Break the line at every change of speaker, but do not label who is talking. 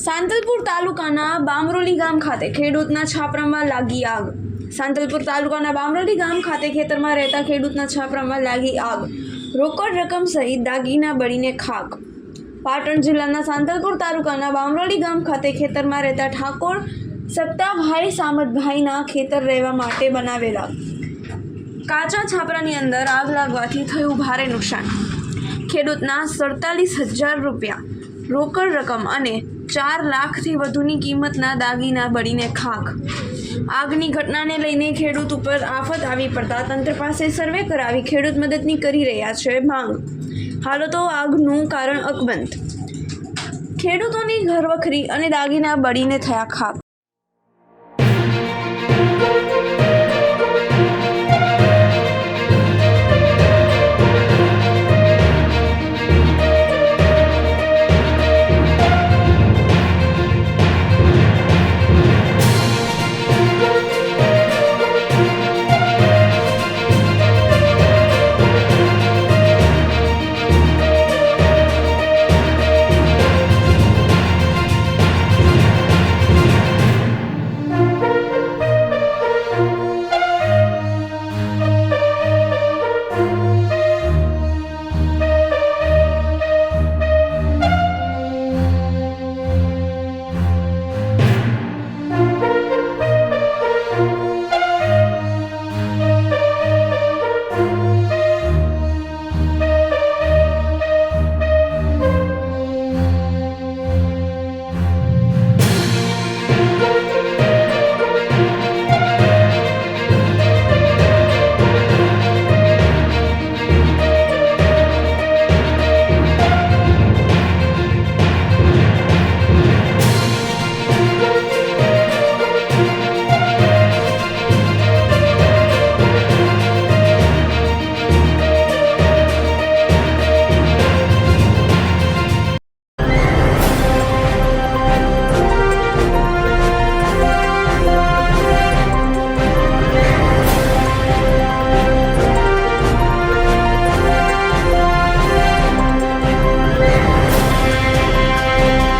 સાંતલપુર તાલુકાના બામરોલી ગામ ખાતે ખેડૂતના છાપરામાં લાગી આગ. સાંતલપુર તાલુકાના બામરોલી ગામ ખાતે ખેતરમાં રહેતા ખેડૂતના છાપરામાં લાગી આગ. રોકડ રકમ સહિત દાગીના બળીને ખાક. પાટણ જિલ્લાના સાંતલપુર તાલુકાના બામરોલી ગામ ખાતે ખેતરમાં રહેતા ઠાકોર સત્તાભાઈ સામતભાઈના ખેતર રહેવા માટે બનાવેલા કાચા છાપરાની અંદર આગ લાગવાથી થયું ભારે નુકસાન. ખેડૂતના 47,000 રૂપિયા રોકડ રકમ અને 4 લાખથી વધુની કિંમતના દાગીના બળીને ખાખ. આગની ઘટનાને લઈને ખેડૂત ઉપર આફત આવી પડતા તંત્ર પાસે સર્વે કરાવી ખેડૂત મદદની કરી રહ્યા છે માંગ. હાલ તો આગનું કારણ અકબંધ. ખેડૂતોની ઘરવખરી અને દાગીના બળીને થયા ખાખ.